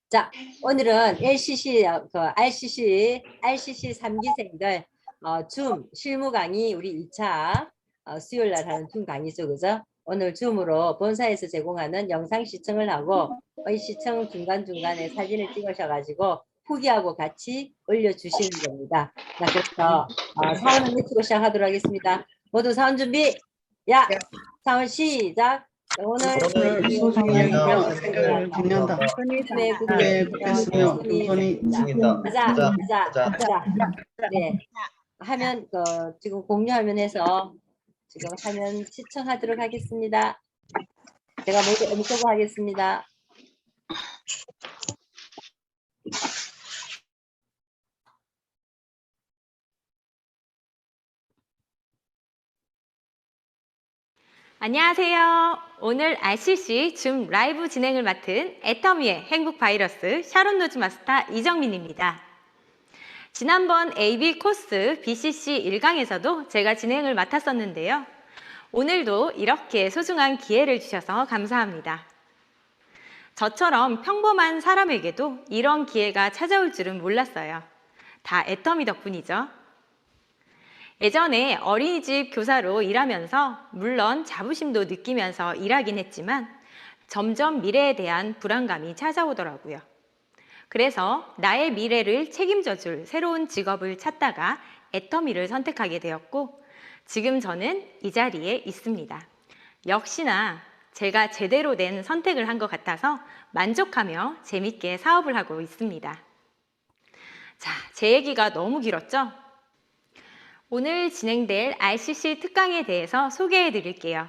자, 오늘은 LCC, RCC 3기생들 줌 실무 강의 우리 2차 수요일 날 하는 줌 강의죠, 그죠? 오늘 줌으로 본사에서 제공하는 영상 시청을 하고 시청 중간중간에 사진을 찍으셔가지고 후기하고 같이 올려주시는 겁니다. 자, 그래서 사원을 외치고 시작하도록 하겠습니다. 모두 사원 준비! 야! 사원 시작! 오늘 소중히 여기며 생각을 빛낸다. 네, 국회스며 우선이 가자. 네, 화면 지금 공유 화면에서 지금 화면 시청하도록 하겠습니다. 제가 모두 음소거 하겠습니다. 안녕하세요. 오늘 RCC 줌 라이브 진행을 맡은 애터미의 행복 바이러스 샤론 노즈 마스터 이정민입니다. 지난번 AB 코스 BCC 1강에서도 제가 진행을 맡았었는데요. 오늘도 이렇게 소중한 기회를 주셔서 감사합니다. 저처럼 평범한 사람에게도 이런 기회가 찾아올 줄은 몰랐어요. 다 애터미 덕분이죠. 예전에 어린이집 교사로 일하면서 물론 자부심도 느끼면서 일하긴 했지만 점점 미래에 대한 불안감이 찾아오더라고요. 그래서 나의 미래를 책임져 줄 새로운 직업을 찾다가 애터미를 선택하게 되었고 지금 저는 이 자리에 있습니다. 역시나 제가 제대로 된 선택을 한 것 같아서 만족하며 재밌게 사업을 하고 있습니다. 자, 제 얘기가 너무 길었죠? 오늘 진행될 RCC 특강에 대해서 소개해 드릴게요.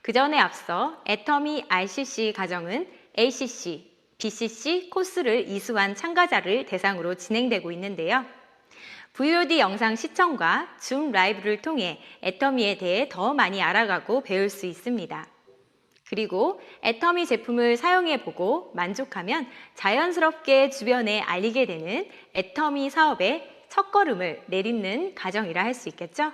그 전에 앞서 애터미 RCC 과정은 ACC, BCC 코스를 이수한 참가자를 대상으로 진행되고 있는데요. VOD 영상 시청과 줌 라이브를 통해 애터미에 대해 더 많이 알아가고 배울 수 있습니다. 그리고 애터미 제품을 사용해보고 만족하면 자연스럽게 주변에 알리게 되는 애터미 사업의 첫걸음을 내딛는 과정이라 할 수 있겠죠?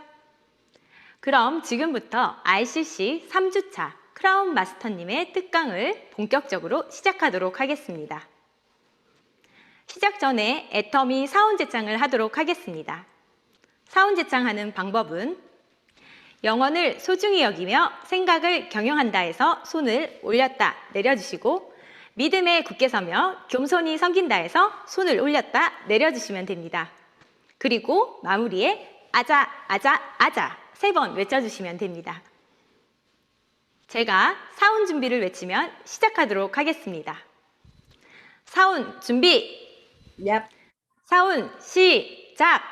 그럼 지금부터 RCC 3주차 크라운 마스터님의 특강을 본격적으로 시작하도록 하겠습니다. 시작 전에 애터미 사운 제창을 하도록 하겠습니다. 사운 제창하는 방법은 영혼을 소중히 여기며 생각을 경영한다에서 손을 올렸다 내려주시고 믿음에 굳게 서며 겸손히 섬긴다에서 손을 올렸다 내려주시면 됩니다. 그리고 마무리에 아자, 아자, 아자 3번 외쳐주시면 됩니다. 제가 사운 준비를 외치면 시작하도록 하겠습니다. 사운 준비! 얍. 사운 시작!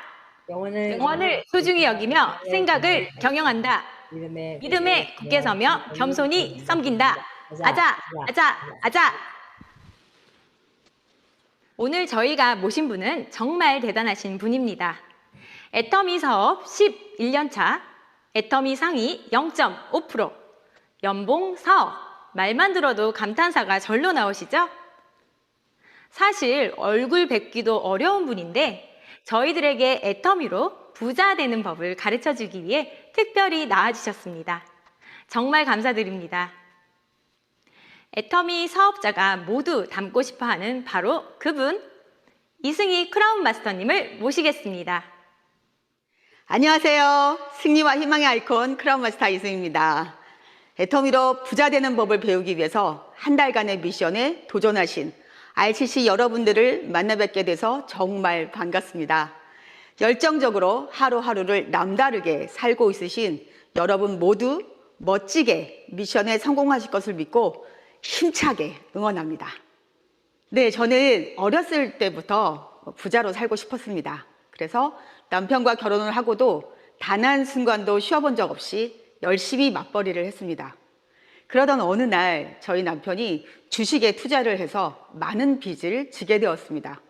영혼을 소중히 여기며 생각을 경영한다. 믿음에 굳게 서며 겸손히 섬긴다. 아자, 아자, 아자! 오늘 저희가 모신 분은 정말 대단하신 분입니다. 애터미 사업 11년차, 애터미 상위 0.5%, 연봉 4억, 말만 들어도 감탄사가 절로 나오시죠? 사실 얼굴 뵙기도 어려운 분인데 저희들에게 애터미로 부자 되는 법을 가르쳐주기 위해 특별히 나와주셨습니다. 정말 감사드립니다. 애터미 사업자가 모두 닮고 싶어하는 바로 그분, 이승희 크라운 마스터님을 모시겠습니다. 안녕하세요. 승리와 희망의 아이콘 크라운 마스터 이승희입니다. 애터미로 부자 되는 법을 배우기 위해서 한 달간의 미션에 도전하신 RCC 여러분들을 만나 뵙게 돼서 정말 반갑습니다. 열정적으로 하루하루를 남다르게 살고 있으신 여러분 모두 멋지게 미션에 성공하실 것을 믿고 힘차게 응원합니다. 네, 저는 어렸을 때부터 부자로 살고 싶었습니다. 그래서 남편과 결혼을 하고도 단 한순간도 쉬어본 적 없이 열심히 맞벌이를 했습니다. 그러던 어느 날 저희 남편이 주식에 투자를 해서 많은 빚을 지게 되었습니다.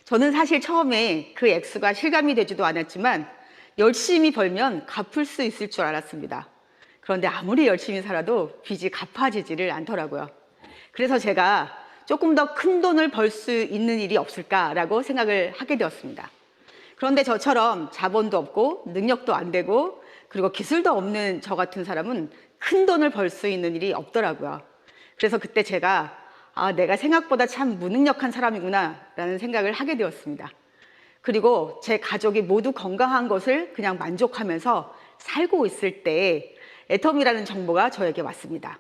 저는 사실 처음에 그 액수가 실감이 되지도 않았지만 열심히 벌면 갚을 수 있을 줄 알았습니다. 그런데 아무리 열심히 살아도 빚이 갚아지지를 않더라고요. 그래서 제가 조금 더 큰 돈을 벌 수 있는 일이 없을까라고 생각을 하게 되었습니다. 그런데 저처럼 자본도 없고 능력도 안 되고 그리고 기술도 없는 저 같은 사람은 큰 돈을 벌 수 있는 일이 없더라고요. 그래서 그때 제가 내가 생각보다 참 무능력한 사람이구나 라는 생각을 하게 되었습니다. 그리고 제 가족이 모두 건강한 것을 그냥 만족하면서 살고 있을 때 애텀이라는 정보가 저에게 왔습니다.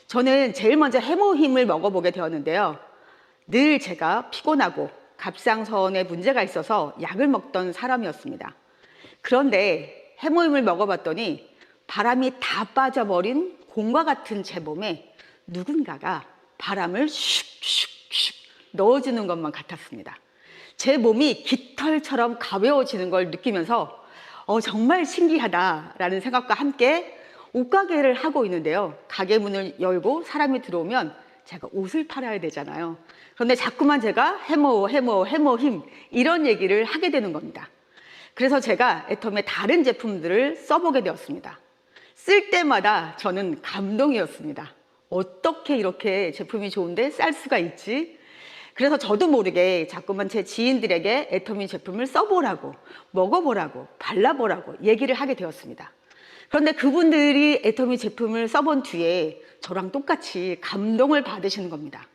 저는 제일 먼저 해모힘을 먹어보게 되었는데요. 늘 제가 피곤하고 갑상선에 문제가 있어서 약을 먹던 사람이었습니다. 그런데 해모힘을 먹어봤더니 바람이 다 빠져버린 공과 같은 제 몸에 누군가가 바람을 슉슉슉 넣어주는 것만 같았습니다. 제 몸이 깃털처럼 가벼워지는 걸 느끼면서 정말 신기하다라는 생각과 함께 옷가게를 하고 있는데요. 가게 문을 열고 사람이 들어오면 제가 옷을 팔아야 되잖아요. 그런데 자꾸만 제가 해모힘 이런 얘기를 하게 되는 겁니다. 그래서 제가 애텀의 다른 제품들을 써보게 되었습니다. 쓸 때마다 저는 감동이었습니다. 어떻게 이렇게 제품이 좋은데 쌀 수가 있지? 그래서 저도 모르게 자꾸만 제 지인들에게 애터미 제품을 써보라고, 먹어보라고, 발라보라고 얘기를 하게 되었습니다. 그런데 그분들이 애터미 제품을 써본 뒤에 저랑 똑같이 감동을 받으시는 겁니다.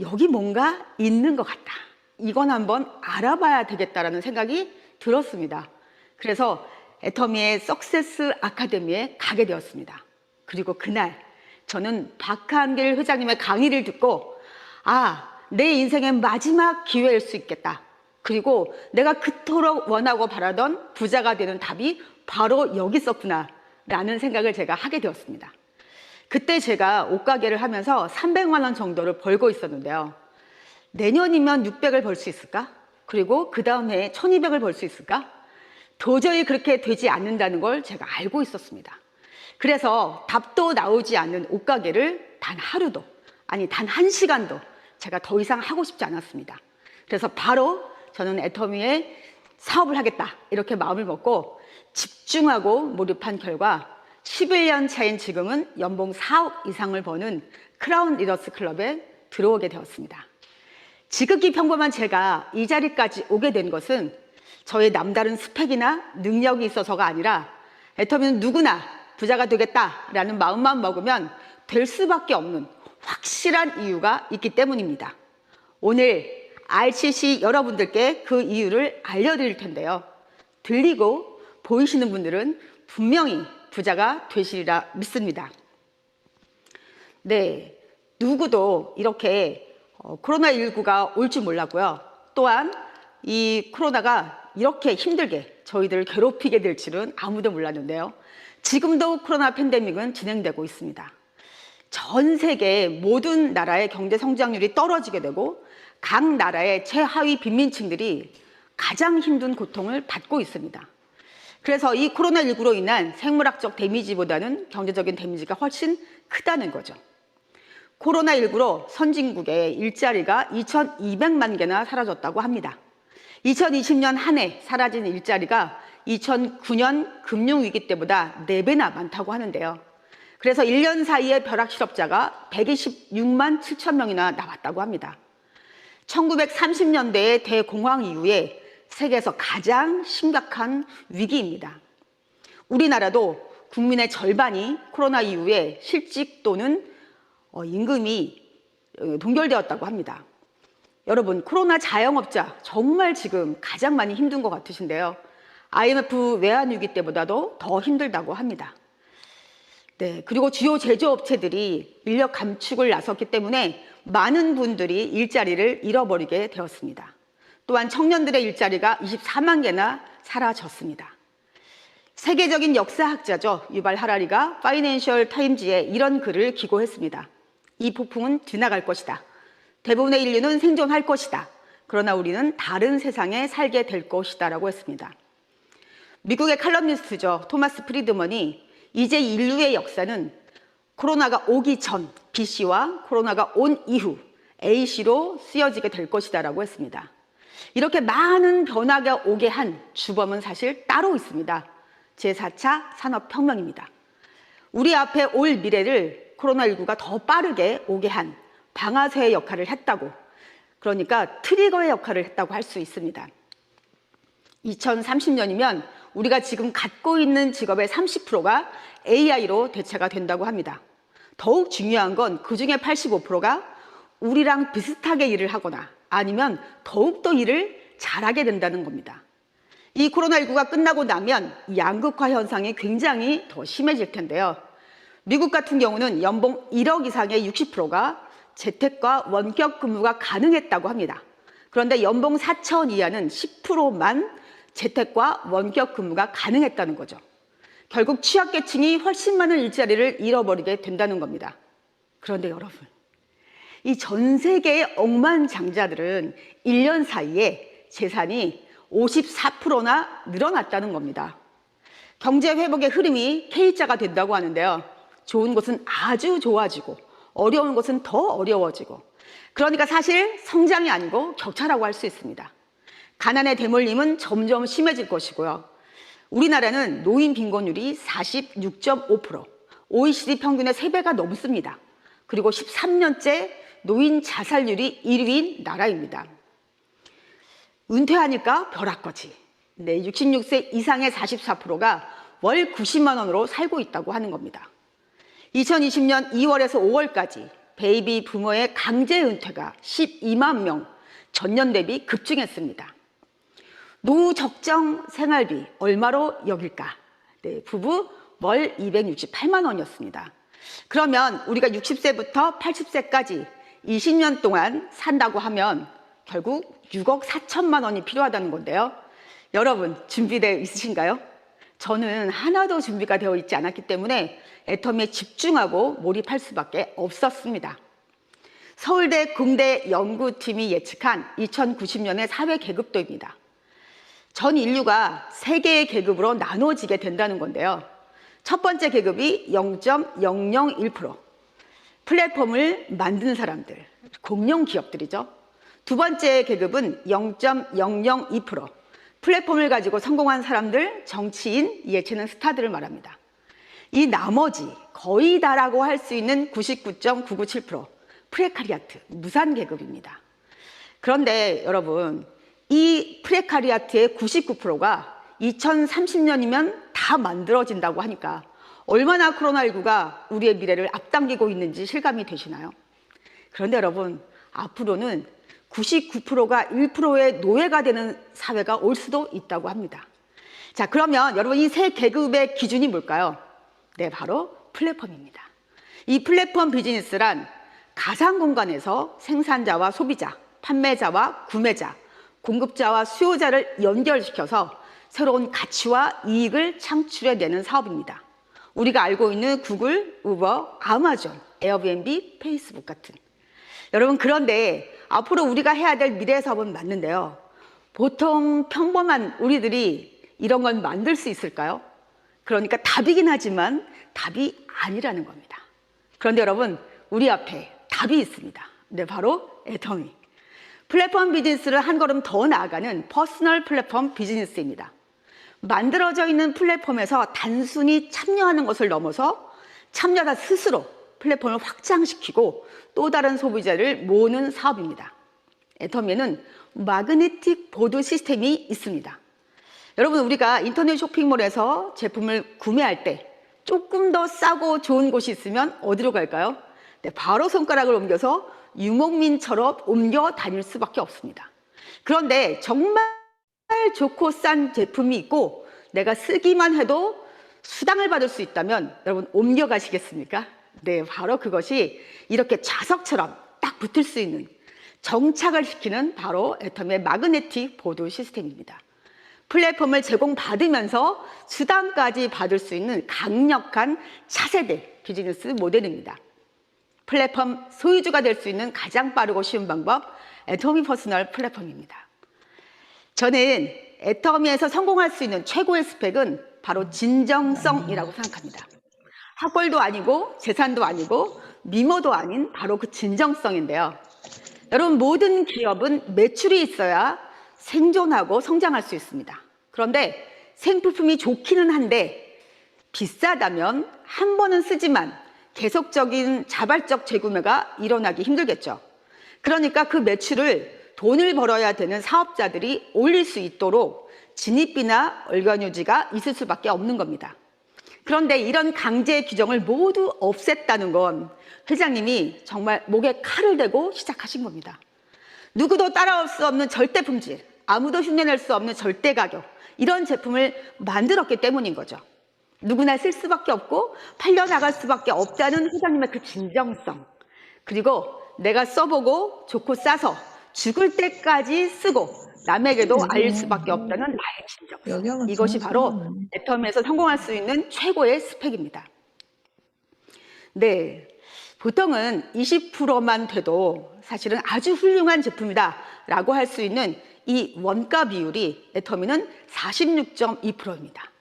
여기 뭔가 있는 것 같다. 이건 한번 알아봐야 되겠다라는 생각이 들었습니다. 그래서 애터미의 석세스 아카데미에 가게 되었습니다. 그리고 그날 저는 박한길 회장님의 강의를 듣고 내 인생의 마지막 기회일 수 있겠다. 그리고 내가 그토록 원하고 바라던 부자가 되는 답이 바로 여기 있었구나 라는 생각을 제가 하게 되었습니다. 그때 제가 옷가게를 하면서 300만 원 정도를 벌고 있었는데요. 내년이면 600을 벌 수 있을까? 그리고 그 다음 해에 1200을 벌 수 있을까? 도저히 그렇게 되지 않는다는 걸 제가 알고 있었습니다. 그래서 답도 나오지 않는 옷가게를 단 하루도, 아니 단 1시간도 제가 더 이상 하고 싶지 않았습니다. 그래서 바로 저는 애터미에 사업을 하겠다 이렇게 마음을 먹고 집중하고 몰입한 결과 11년 차인 지금은 연봉 4억 이상을 버는 크라운 리더스 클럽에 들어오게 되었습니다. 지극히 평범한 제가 이 자리까지 오게 된 것은 저의 남다른 스펙이나 능력이 있어서가 아니라 애터미는 누구나 부자가 되겠다라는 마음만 먹으면 될 수밖에 없는 확실한 이유가 있기 때문입니다. 오늘 RCC 여러분들께 그 이유를 알려드릴 텐데요. 들리고 보이시는 분들은 분명히 부자가 되시리라 믿습니다. 네, 누구도 이렇게 코로나19가 올 줄 몰랐고요. 또한 이 코로나가 이렇게 힘들게 저희들을 괴롭히게 될 줄은 아무도 몰랐는데요. 지금도 코로나 팬데믹은 진행되고 있습니다. 전 세계 모든 나라의 경제 성장률이 떨어지게 되고 각 나라의 최하위 빈민층들이 가장 힘든 고통을 받고 있습니다. 그래서 이 코로나19로 인한 생물학적 데미지보다는 경제적인 데미지가 훨씬 크다는 거죠. 코로나19로 선진국의 일자리가 2200만 개나 사라졌다고 합니다. 2020년 한 해 사라진 일자리가 2009년 금융위기 때보다 4배나 많다고 하는데요. 그래서 1년 사이에 벼락 실업자가 126만 7천 명이나 나왔다고 합니다. 1930년대의 대공황 이후에 세계에서 가장 심각한 위기입니다. 우리나라도 국민의 절반이 코로나 이후에 실직 또는 임금이 동결되었다고 합니다. 여러분, 코로나 자영업자 정말 지금 가장 많이 힘든 것 같으신데요. IMF 외환위기 때보다도 더 힘들다고 합니다. 네, 그리고 주요 제조업체들이 인력 감축을 나섰기 때문에 많은 분들이 일자리를 잃어버리게 되었습니다. 또한 청년들의 일자리가 24만 개나 사라졌습니다. 세계적인 역사학자죠. 유발 하라리가 파이낸셜 타임즈에 이런 글을 기고했습니다. 이 폭풍은 지나갈 것이다. 대부분의 인류는 생존할 것이다. 그러나 우리는 다른 세상에 살게 될 것이다 라고 했습니다. 미국의 칼럼니스트죠. 토마스 프리드먼이 이제 인류의 역사는 코로나가 오기 전 BC와 코로나가 온 이후 AC로 쓰여지게 될 것이다 라고 했습니다. 이렇게 많은 변화가 오게 한 주범은 사실 따로 있습니다. 제4차 산업혁명입니다. 우리 앞에 올 미래를 코로나19가 더 빠르게 오게 한 방아쇠의 역할을 했다고, 그러니까 트리거의 역할을 했다고 할 수 있습니다. 2030년이면 우리가 지금 갖고 있는 직업의 30%가 AI로 대체가 된다고 합니다. 더욱 중요한 건 그중에 85%가 우리랑 비슷하게 일을 하거나 아니면 더욱더 일을 잘하게 된다는 겁니다. 이 코로나19가 끝나고 나면 양극화 현상이 굉장히 더 심해질 텐데요. 미국 같은 경우는 연봉 1억 이상의 60%가 재택과 원격 근무가 가능했다고 합니다. 그런데 연봉 4천 이하는 10%만 재택과 원격 근무가 가능했다는 거죠. 결국 취약계층이 훨씬 많은 일자리를 잃어버리게 된다는 겁니다. 그런데 여러분, 이 전 세계의 억만장자들은 1년 사이에 재산이 54%나 늘어났다는 겁니다. 경제 회복의 흐름이 K자가 된다고 하는데요. 좋은 곳은 아주 좋아지고 어려운 곳은 더 어려워지고, 그러니까 사실 성장이 아니고 격차라고 할 수 있습니다. 가난의 대물림은 점점 심해질 것이고요. 우리나라는 노인 빈곤율이 46.5%, OECD 평균의 3배가 넘습니다. 그리고 13년째 노인 자살률이 1위인 나라입니다. 은퇴하니까 벼락거지. 네, 66세 이상의 44%가 월 90만 원으로 살고 있다고 하는 겁니다. 2020년 2월에서 5월까지 베이비 부모의 강제 은퇴가 12만 명, 전년 대비 급증했습니다. 노후 적정 생활비 얼마로 여길까? 네, 부부 월 268만 원이었습니다. 그러면 우리가 60세부터 80세까지 20년 동안 산다고 하면 결국 6억 4천만 원이 필요하다는 건데요. 여러분, 준비되어 있으신가요? 저는 하나도 준비가 되어 있지 않았기 때문에 애터미에 집중하고 몰입할 수밖에 없었습니다. 서울대 공대 연구팀이 예측한 2090년의 사회 계급도입니다. 전 인류가 3개의 계급으로 나눠지게 된다는 건데요. 첫 번째 계급이 0.001%, 플랫폼을 만든 사람들, 공룡 기업들이죠. 두 번째 계급은 0.002%, 플랫폼을 가지고 성공한 사람들, 정치인, 예체능 스타들을 말합니다. 이 나머지 거의 다라고 할 수 있는 99.997%, 프레카리아트, 무산 계급입니다. 그런데 여러분, 이 프레카리아트의 99%가 2030년이면 다 만들어진다고 하니까 얼마나 코로나19가 우리의 미래를 앞당기고 있는지 실감이 되시나요? 그런데 여러분, 앞으로는 99%가 1%의 노예가 되는 사회가 올 수도 있다고 합니다. 자, 그러면 여러분, 이 세 계급의 기준이 뭘까요? 네, 바로 플랫폼입니다. 이 플랫폼 비즈니스란 가상 공간에서 생산자와 소비자, 판매자와 구매자, 공급자와 수요자를 연결시켜서 새로운 가치와 이익을 창출해내는 사업입니다. 우리가 알고 있는 구글, 우버, 아마존, 에어비앤비, 페이스북 같은. 여러분, 그런데 앞으로 우리가 해야 될 미래 사업은 맞는데요. 보통 평범한 우리들이 이런 걸 만들 수 있을까요? 그러니까 답이긴 하지만 답이 아니라는 겁니다. 그런데 여러분, 우리 앞에 답이 있습니다. 네, 바로 애터미. 플랫폼 비즈니스를 한 걸음 더 나아가는 퍼스널 플랫폼 비즈니스입니다. 만들어져 있는 플랫폼에서 단순히 참여하는 것을 넘어서 참여자 스스로 플랫폼을 확장시키고 또 다른 소비자를 모으는 사업입니다. 애터미에는 마그네틱 보드 시스템이 있습니다. 여러분, 우리가 인터넷 쇼핑몰에서 제품을 구매할 때 조금 더 싸고 좋은 곳이 있으면 어디로 갈까요? 네, 바로 손가락을 옮겨서 유목민처럼 옮겨 다닐 수밖에 없습니다. 그런데 정말 좋고 싼 제품이 있고 내가 쓰기만 해도 수당을 받을 수 있다면 여러분, 옮겨가시겠습니까? 네, 바로 그것이 이렇게 자석처럼 딱 붙을 수 있는, 정착을 시키는 바로 애터미의 마그네틱 보드 시스템입니다. 플랫폼을 제공받으면서 수당까지 받을 수 있는 강력한 차세대 비즈니스 모델입니다. 플랫폼 소유주가 될 수 있는 가장 빠르고 쉬운 방법, 애터미 퍼스널 플랫폼입니다. 저는 애터미에서 성공할 수 있는 최고의 스펙은 바로 진정성이라고 생각합니다. 학벌도 아니고 재산도 아니고 미모도 아닌 바로 그 진정성인데요. 여러분, 모든 기업은 매출이 있어야 생존하고 성장할 수 있습니다. 그런데 생필품이 좋기는 한데 비싸다면 한 번은 쓰지만 계속적인 자발적 재구매가 일어나기 힘들겠죠. 그러니까 그 매출을 돈을 벌어야 되는 사업자들이 올릴 수 있도록 진입비나 얼간유지가 있을 수밖에 없는 겁니다. 그런데 이런 강제 규정을 모두 없앴다는 건 회장님이 정말 목에 칼을 대고 시작하신 겁니다. 누구도 따라올 수 없는 절대 품질, 아무도 흉내낼 수 없는 절대 가격, 이런 제품을 만들었기 때문인 거죠. 누구나 쓸 수밖에 없고 팔려나갈 수밖에 없다는 회장님의 그 진정성, 그리고 내가 써보고 좋고 싸서 죽을 때까지 쓰고 남에게도 알릴 수밖에 없다는 나의 진정성, 이것이 바로 애터미에서 성공할 수 있는 최고의 스펙입니다. 네, 보통은 20%만 돼도 사실은 아주 훌륭한 제품이다 라고 할 수 있는 이 원가 비율이 애터미는 46.2%입니다.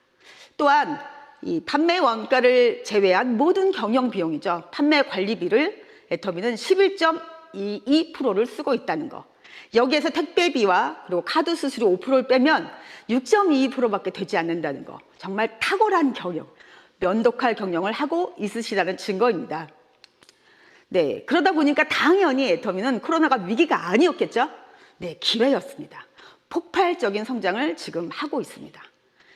또한 이 판매 원가를 제외한 모든 경영 비용이죠. 판매 관리비를 애터미는 11.22%를 쓰고 있다는 거. 여기에서 택배비와 그리고 카드 수수료 5%를 빼면 6.22%밖에 되지 않는다는 거. 정말 탁월한 경영, 면독할 경영을 하고 있으시다는 증거입니다. 네, 그러다 보니까 당연히 애터미는 코로나가 위기가 아니었겠죠? 네, 기회였습니다. 폭발적인 성장을 지금 하고 있습니다.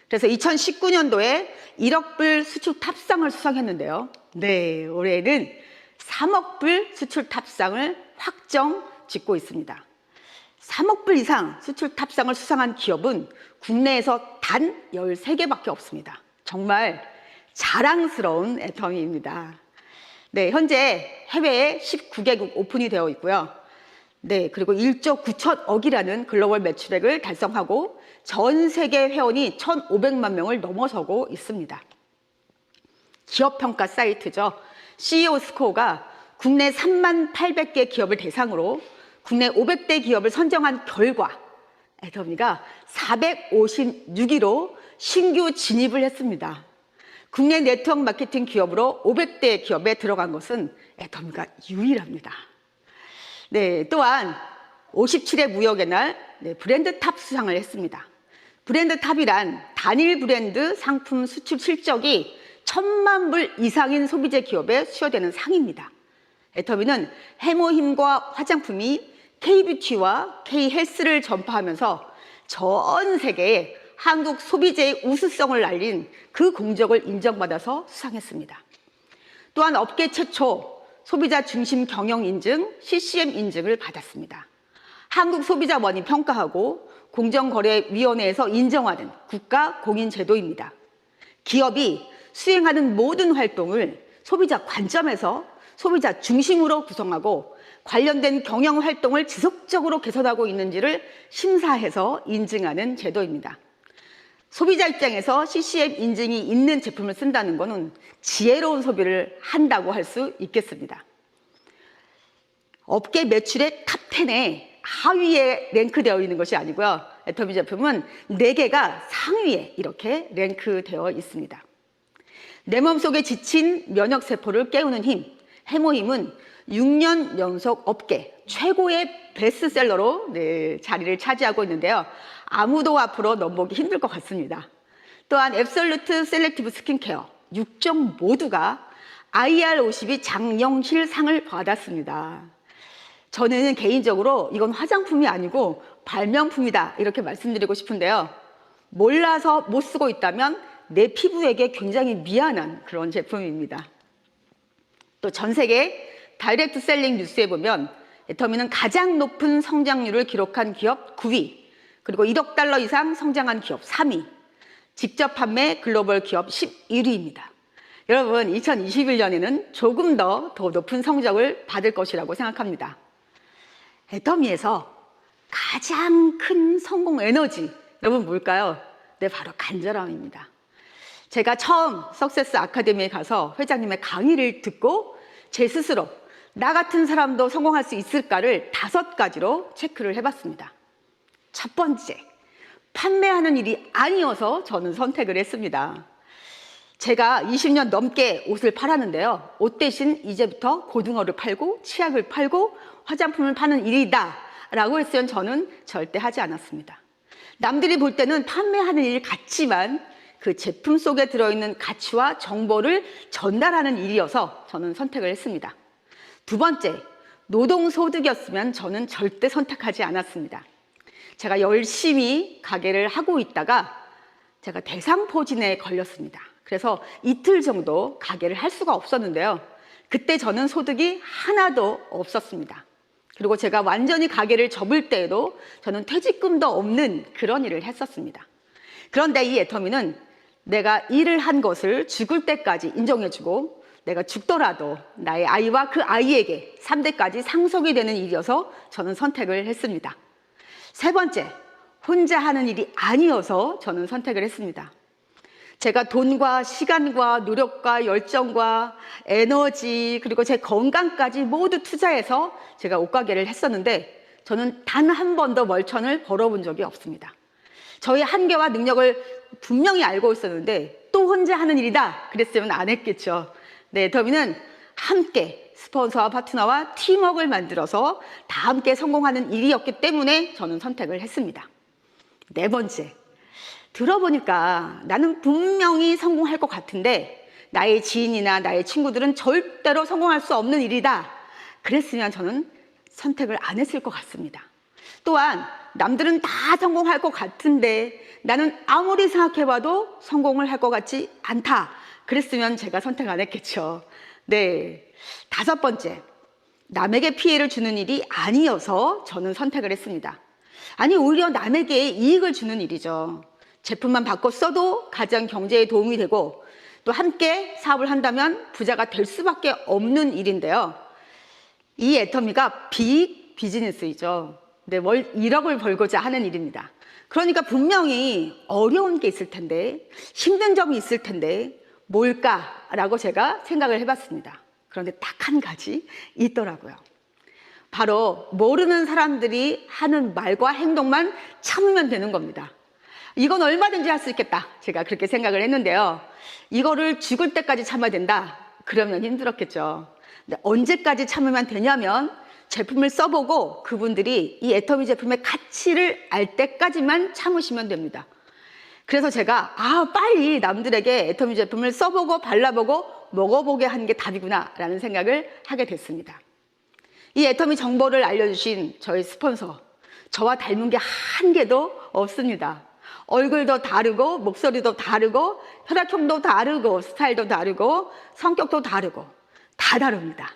그래서 2019년도에 1억 불 수출 탑상을 수상했는데요. 네, 올해는 3억 불 수출 탑상을 확정 짓고 있습니다. 3억 불 이상 수출 탑상을 수상한 기업은 국내에서 단 13개밖에 없습니다. 정말 자랑스러운 애터미입니다. 네, 현재 해외에 19개국 오픈이 되어 있고요. 네, 그리고 1조 9천억이라는 글로벌 매출액을 달성하고 전 세계 회원이 1,500만 명을 넘어서고 있습니다. 기업 평가 사이트죠. CEO 스코어가 국내 3만 800개 기업을 대상으로 국내 500대 기업을 선정한 결과 애터미가 456위로 신규 진입을 했습니다. 국내 네트워크 마케팅 기업으로 500대 기업에 들어간 것은 애터미가 유일합니다. 네, 또한 57회 무역의 날 브랜드 탑 수상을 했습니다. 브랜드 탑이란 단일 브랜드 상품 수출 실적이 1,000만 불 이상인 소비재 기업에 수여되는 상입니다. 애터미는 해모힘과 화장품이 K뷰티와 K헬스를 전파하면서 전 세계에 한국 소비재의 우수성을 알린 그 공적을 인정받아서 수상했습니다. 또한 업계 최초 소비자 중심 경영 인증, CCM 인증을 받았습니다. 한국소비자원이 평가하고 공정거래위원회에서 인정하는 국가 공인제도입니다. 기업이 수행하는 모든 활동을 소비자 관점에서 소비자 중심으로 구성하고 관련된 경영 활동을 지속적으로 개선하고 있는지를 심사해서 인증하는 제도입니다. 소비자 입장에서 CCM 인증이 있는 제품을 쓴다는 것은 지혜로운 소비를 한다고 할 수 있겠습니다. 업계 매출의 탑10에 하위에 랭크되어 있는 것이 아니고요. 애터미 제품은 4개가 상위에 이렇게 랭크되어 있습니다. 내 몸속에 지친 면역세포를 깨우는 힘, 해모힘은 6년 연속 업계 최고의 베스트셀러로 자리를 차지하고 있는데요. 아무도 앞으로 넘보기 힘들 것 같습니다. 또한 앱솔루트 셀렉티브 스킨케어 6종 모두가 IR52 장영실상을 받았습니다. 저는 개인적으로 이건 화장품이 아니고 발명품이다 이렇게 말씀드리고 싶은데요. 몰라서 못 쓰고 있다면 내 피부에게 굉장히 미안한 그런 제품입니다. 또 전 세계 다이렉트 셀링 뉴스에 보면 애터미는 가장 높은 성장률을 기록한 기업 9위, 그리고 1억 달러 이상 성장한 기업 3위, 직접 판매 글로벌 기업 11위입니다. 여러분, 2021년에는 조금 더 높은 성적을 받을 것이라고 생각합니다. 애터미에서 가장 큰 성공 에너지, 여러분 뭘까요? 네, 바로 간절함입니다. 제가 처음 석세스 아카데미에 가서 회장님의 강의를 듣고 제 스스로 나 같은 사람도 성공할 수 있을까를 5가지로 체크를 해봤습니다. 첫 번째, 판매하는 일이 아니어서 저는 선택을 했습니다. 제가 20년 넘게 옷을 팔았는데요. 옷 대신 이제부터 고등어를 팔고 치약을 팔고 화장품을 파는 일이다 라고 했으면 저는 절대 하지 않았습니다. 남들이 볼 때는 판매하는 일 같지만 그 제품 속에 들어있는 가치와 정보를 전달하는 일이어서 저는 선택을 했습니다. 두 번째, 노동소득이었으면 저는 절대 선택하지 않았습니다. 제가 열심히 가게를 하고 있다가 제가 대상포진에 걸렸습니다. 그래서 이틀 정도 가게를 할 수가 없었는데요. 그때 저는 소득이 하나도 없었습니다. 그리고 제가 완전히 가게를 접을 때에도 저는 퇴직금도 없는 그런 일을 했었습니다. 그런데 이 애터미는 내가 일을 한 것을 죽을 때까지 인정해주고 내가 죽더라도 나의 아이와 그 아이에게 3대까지 상속이 되는 일이어서 저는 선택을 했습니다. 세 번째, 혼자 하는 일이 아니어서 저는 선택을 했습니다. 제가 돈과 시간과 노력과 열정과 에너지 그리고 제 건강까지 모두 투자해서 제가 옷가게를 했었는데 저는 단 한 번도 월천을 벌어본 적이 없습니다. 저의 한계와 능력을 분명히 알고 있었는데 또 혼자 하는 일이다 그랬으면 안 했겠죠. 네, 더미는 함께 스폰서와 파트너와 팀워크를 만들어서 다 함께 성공하는 일이었기 때문에 저는 선택을 했습니다. 네 번째, 들어보니까 나는 분명히 성공할 것 같은데 나의 지인이나 나의 친구들은 절대로 성공할 수 없는 일이다. 그랬으면 저는 선택을 안 했을 것 같습니다. 또한 남들은 다 성공할 것 같은데 나는 아무리 생각해봐도 성공을 할 것 같지 않다. 그랬으면 제가 선택 안 했겠죠. 네, 다섯 번째, 남에게 피해를 주는 일이 아니어서 저는 선택을 했습니다. 아니, 오히려 남에게 이익을 주는 일이죠. 제품만 바꿔 써도 가정 경제에 도움이 되고 또 함께 사업을 한다면 부자가 될 수밖에 없는 일인데요. 이 애터미가 빅 비즈니스이죠. 네, 월 1억을 벌고자 하는 일입니다. 그러니까 분명히 어려운 게 있을 텐데 힘든 점이 있을 텐데 뭘까라고 제가 생각을 해봤습니다. 그런데 딱 한 가지 있더라고요. 바로 모르는 사람들이 하는 말과 행동만 참으면 되는 겁니다. 이건 얼마든지 할 수 있겠다. 제가 그렇게 생각을 했는데요. 이거를 죽을 때까지 참아야 된다. 그러면 힘들었겠죠. 근데 언제까지 참으면 되냐면 제품을 써보고 그분들이 이 애터미 제품의 가치를 알 때까지만 참으시면 됩니다. 그래서 제가 빨리 남들에게 애터미 제품을 써보고 발라보고 먹어보게 하는 게 답이구나 라는 생각을 하게 됐습니다. 이 애터미 정보를 알려주신 저희 스폰서, 저와 닮은 게 한 개도 없습니다. 얼굴도 다르고 목소리도 다르고 혈액형도 다르고 스타일도 다르고 성격도 다르고 다 다릅니다.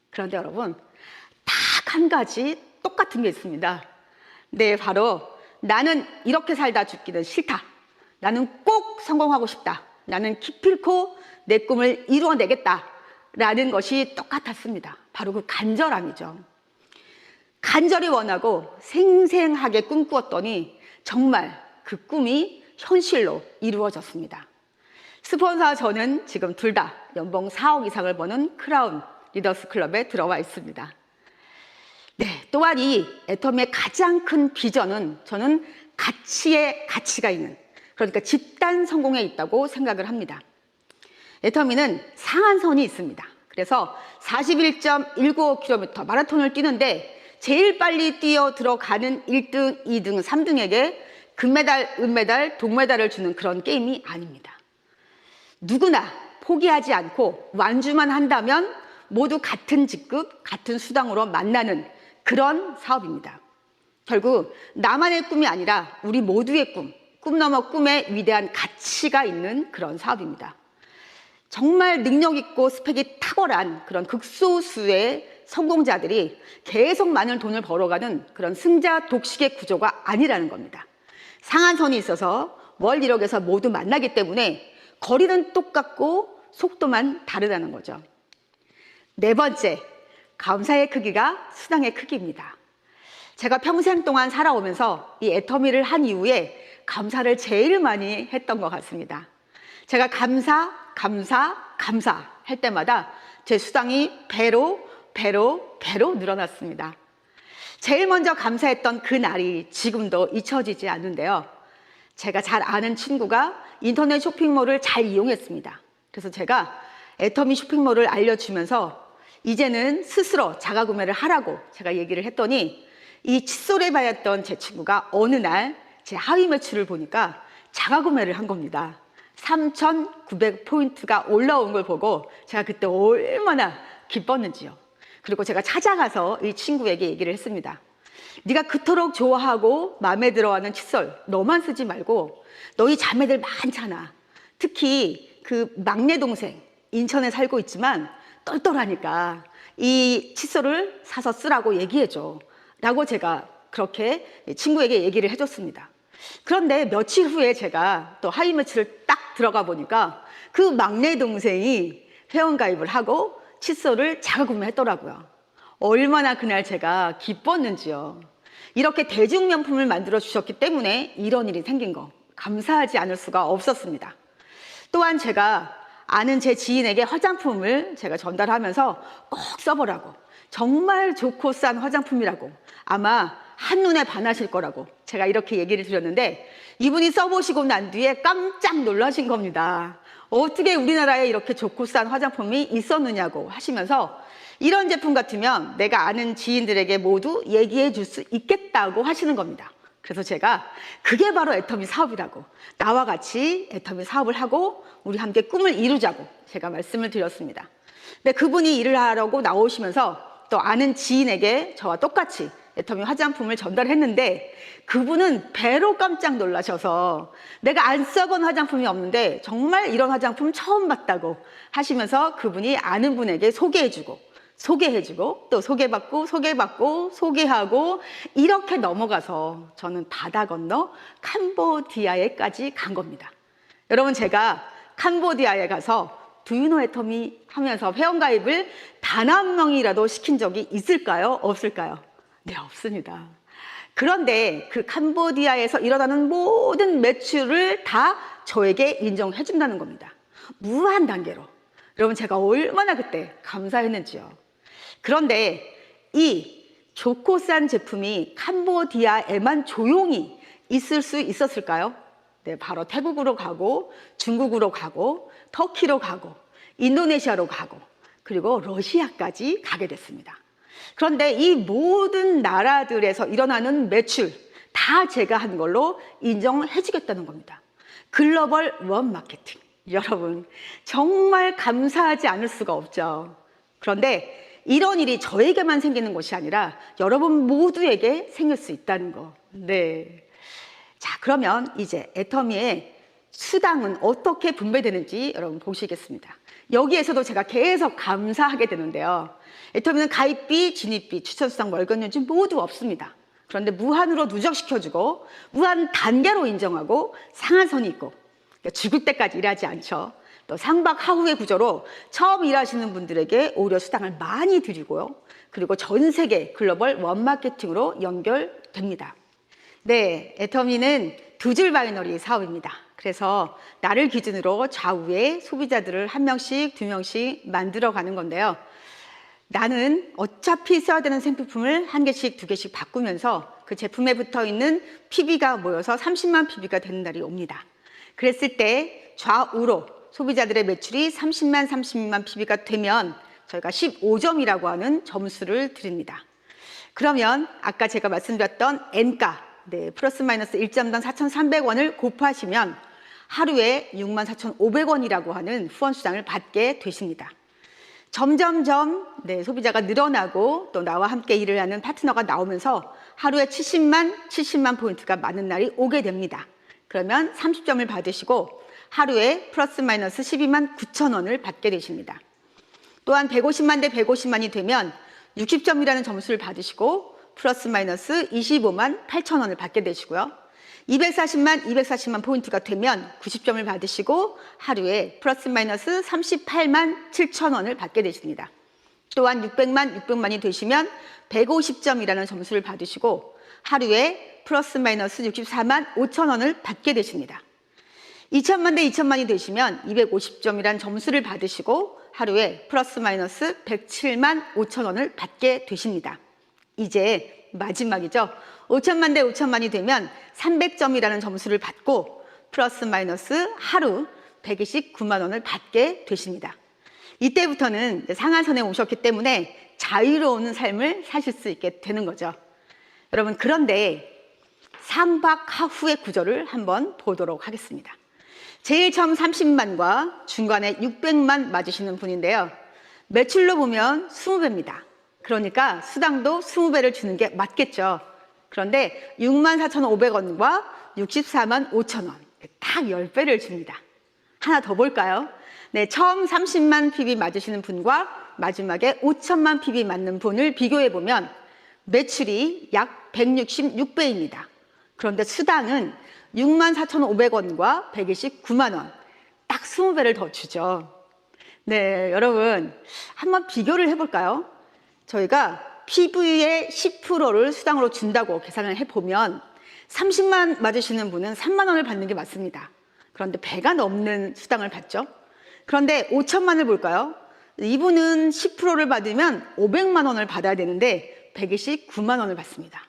그런데 여러분, 딱 한 가지 똑같은 게 있습니다. 네, 바로 나는 이렇게 살다 죽기는 싫다. 나는 꼭 성공하고 싶다. 나는 기필코 내 꿈을 이루어내겠다. 라는 것이 똑같았습니다. 바로 그 간절함이죠. 간절히 원하고 생생하게 꿈꾸었더니 정말 그 꿈이 현실로 이루어졌습니다. 스폰서와 저는 지금 둘 다 연봉 4억 이상을 버는 크라운 리더스 클럽에 들어와 있습니다. 네, 또한 이 애터미의 가장 큰 비전은 저는 가치에 가치가 있는, 그러니까 집단 성공에 있다고 생각을 합니다. 애터미는 상한선이 있습니다. 그래서 41.195km 마라톤을 뛰는데 제일 빨리 뛰어 들어가는 1등, 2등, 3등에게 금메달, 은메달, 동메달을 주는 그런 게임이 아닙니다. 누구나 포기하지 않고 완주만 한다면 모두 같은 직급, 같은 수당으로 만나는 그런 사업입니다. 결국 나만의 꿈이 아니라 우리 모두의 꿈, 꿈 넘어 꿈에 위대한 가치가 있는 그런 사업입니다. 정말 능력 있고 스펙이 탁월한 그런 극소수의 성공자들이 계속 많은 돈을 벌어가는 그런 승자 독식의 구조가 아니라는 겁니다. 상한선이 있어서 월 1억에서 모두 만나기 때문에 거리는 똑같고 속도만 다르다는 거죠. 네 번째, 감사의 크기가 수당의 크기입니다. 제가 평생 동안 살아오면서 이 애터미를 한 이후에 감사를 제일 많이 했던 것 같습니다. 제가 감사 할 때마다 제 수당이 배로 늘어났습니다. 제일 먼저 감사했던 그 날이 지금도 잊혀지지 않는데요. 제가 잘 아는 친구가 인터넷 쇼핑몰을 잘 이용했습니다. 그래서 제가 애터미 쇼핑몰을 알려주면서 이제는 스스로 자가구매를 하라고 제가 얘기를 했더니 이 칫솔에 발렸던 제 친구가 어느 날 제 하위 매출을 보니까 자가구매를 한 겁니다. 3,900포인트가 올라온 걸 보고 제가 그때 얼마나 기뻤는지요. 그리고 제가 찾아가서 이 친구에게 얘기를 했습니다. 네가 그토록 좋아하고 마음에 들어하는 칫솔 너만 쓰지 말고 너희 자매들 많잖아. 특히 그 막내 동생 인천에 살고 있지만 똘똘하니까 이 칫솔을 사서 쓰라고 얘기해줘 라고 제가 그렇게 친구에게 얘기를 해줬습니다. 그런데 며칠 후에 제가 또 하이매치를 딱 들어가 보니까 그 막내 동생이 회원가입을 하고 칫솔을 자가 구매했더라고요. 얼마나 그날 제가 기뻤는지요. 이렇게 대중명품을 만들어 주셨기 때문에 이런 일이 생긴 거 감사하지 않을 수가 없었습니다. 또한 제가 아는 제 지인에게 화장품을 제가 전달하면서 꼭 써보라고, 정말 좋고 싼 화장품이라고, 아마 한눈에 반하실 거라고 제가 이렇게 얘기를 드렸는데 이분이 써보시고 난 뒤에 깜짝 놀라신 겁니다. 어떻게 우리나라에 이렇게 좋고 싼 화장품이 있었느냐고 하시면서 이런 제품 같으면 내가 아는 지인들에게 모두 얘기해 줄 수 있겠다고 하시는 겁니다. 그래서 제가 그게 바로 애터미 사업이라고, 나와 같이 애터미 사업을 하고 우리 함께 꿈을 이루자고 제가 말씀을 드렸습니다. 근데 그분이 일을 하려고 나오시면서 또 아는 지인에게 저와 똑같이 애터미 화장품을 전달했는데 그분은 배로 깜짝 놀라셔서 내가 안 써본 화장품이 없는데 정말 이런 화장품 처음 봤다고 하시면서 그분이 아는 분에게 소개해주고 또 소개받고 소개하고 이렇게 넘어가서 저는 바다 건너 캄보디아에까지 간 겁니다. 여러분, 제가 캄보디아에 가서 Do you know 애터미 하면서 회원가입을 단 한 명이라도 시킨 적이 있을까요? 없을까요? 네, 없습니다. 그런데 그 캄보디아에서 일어나는 모든 매출을 다 저에게 인정해 준다는 겁니다. 무한 단계로. 여러분, 제가 얼마나 그때 감사했는지요. 그런데 이 좋고 싼 제품이 캄보디아에만 조용히 있을 수 있었을까요? 네, 바로 태국으로 가고 중국으로 가고 터키로 가고 인도네시아로 가고 그리고 러시아까지 가게 됐습니다. 그런데 이 모든 나라들에서 일어나는 매출 다 제가 한 걸로 인정해 주겠다는 겁니다. 글로벌 원 마케팅. 여러분, 정말 감사하지 않을 수가 없죠. 그런데 이런 일이 저에게만 생기는 것이 아니라 여러분 모두에게 생길 수 있다는 거. 네. 자, 그러면 이제 애터미의 수당은 어떻게 분배되는지 여러분 보시겠습니다. 여기에서도 제가 계속 감사하게 되는데요. 애터미는 가입비, 진입비, 추천수당, 월급연금 모두 없습니다. 그런데 무한으로 누적시켜주고 무한 단계로 인정하고 상한선이 있고, 그러니까 죽을 때까지 일하지 않죠. 또 상박하후의 구조로 처음 일하시는 분들에게 오히려 수당을 많이 드리고요. 그리고 전 세계 글로벌 원마케팅으로 연결됩니다. 네, 애터미는 두 줄 바이너리 사업입니다. 그래서 나를 기준으로 좌우에 소비자들을 한 명씩, 두 명씩 만들어 가는 건데요. 나는 어차피 써야 되는 생필품을 한 개씩, 두 개씩 바꾸면서 그 제품에 붙어 있는 PB가 모여서 30만 PB가 되는 날이 옵니다. 그랬을 때 좌우로 소비자들의 매출이 30만 PB가 되면 저희가 15점이라고 하는 점수를 드립니다. 그러면 아까 제가 말씀드렸던 N가, 네, 플러스 마이너스 1점당 4,300원을 곱하시면 하루에 64,500원이라고 하는 후원수당을 받게 되십니다. 점점점 네, 소비자가 늘어나고 또 나와 함께 일을 하는 파트너가 나오면서 하루에 70만 포인트가 많은 날이 오게 됩니다. 그러면 30점을 받으시고 하루에 플러스 마이너스 12만 9천 원을 받게 되십니다. 또한 150만 대 150만이 되면 60점이라는 점수를 받으시고 플러스 마이너스 25만 8천 원을 받게 되시고요. 240만 포인트가 되면 90점을 받으시고 하루에 플러스 마이너스 38만 7천 원을 받게 되십니다. 또한 600만이 되시면 150점이라는 점수를 받으시고 하루에 플러스 마이너스 64만 5천 원을 받게 되십니다. 2천만 대 2천만이 되시면 250점이란 점수를 받으시고 하루에 플러스 마이너스 107만 5천 원을 받게 되십니다. 이제 마지막이죠. 5천만 대 5천만이 되면 300점이라는 점수를 받고 플러스 마이너스 하루 129만 원을 받게 되십니다. 이때부터는 상한선에 오셨기 때문에 자유로운 삶을 사실 수 있게 되는 거죠. 여러분, 그런데 상박하후의 구조를 한번 보도록 하겠습니다. 제일 처음 30만과 중간에 600만 맞으시는 분인데요. 매출로 보면 20배입니다. 그러니까 수당도 20배를 주는 게 맞겠죠. 그런데 64,500원과 64만 5천 원, 딱 10배를 줍니다. 하나 더 볼까요? 네, 처음 30만 PB 맞으시는 분과 마지막에 5천만 PB 맞는 분을 비교해보면 매출이 약 166배입니다. 그런데 수당은 64,500원과 129만 원, 딱 20배를 더 주죠. 네, 여러분 한번 비교를 해볼까요? 저희가 PV의 10%를 수당으로 준다고 계산을 해보면 30만 맞으시는 분은 3만 원을 받는 게 맞습니다. 그런데 배가 넘는 수당을 받죠. 그런데 5천만을 볼까요? 이분은 10%를 받으면 500만 원을 받아야 되는데 129만 원을 받습니다.